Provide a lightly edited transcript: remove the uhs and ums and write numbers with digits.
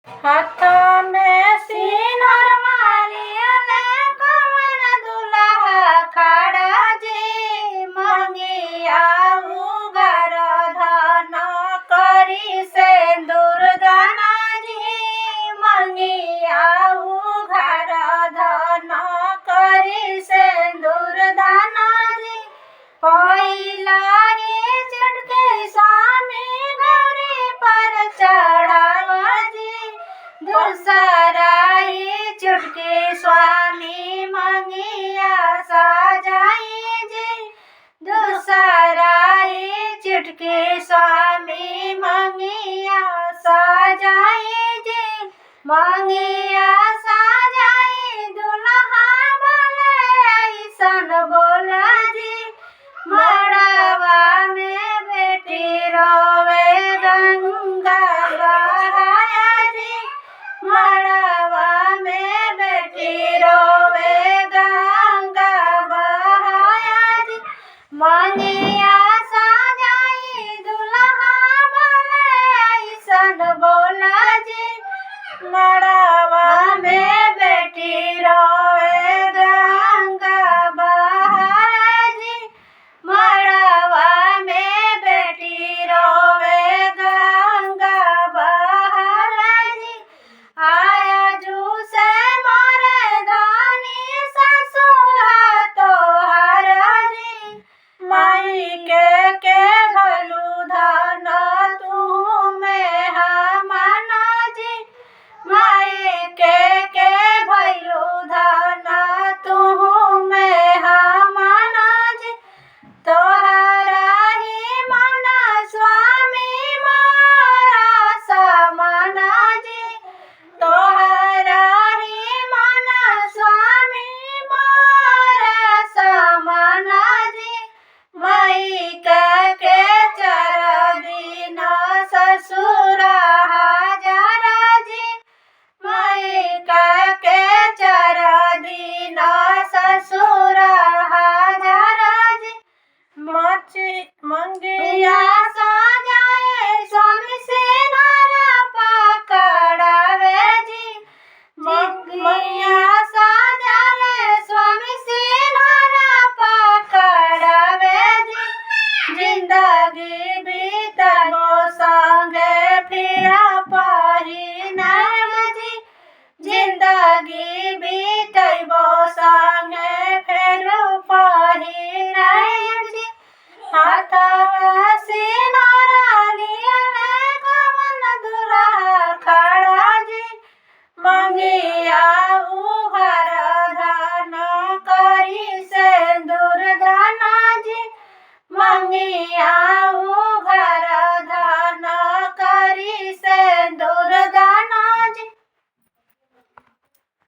हाथ में सिनर मालियले कवन दुल्हा खड़ा जी मंगिया उगर धन करी सिंदूर दाना जी मंगिया उगर धन करी सिंदूर दाना जी पहिला ही चढ़के स्वामी गौरी पर चढ़ावा जी दूसरा ही चढ़के स्वामी मंगिया सजाई जी दूसरा ही चढ़के स्वामी मंगिया सजाई जी मंगिया सजाई दुल्हा बोले ऐसन बोला जी मड़वा में बेटी रोवे गंगा बहाया जी मड़वा में बेटी रोवे गंगा बहाया जी मंगिया सजाई दुल्हा बोले ऐसन बोला जी मड़ा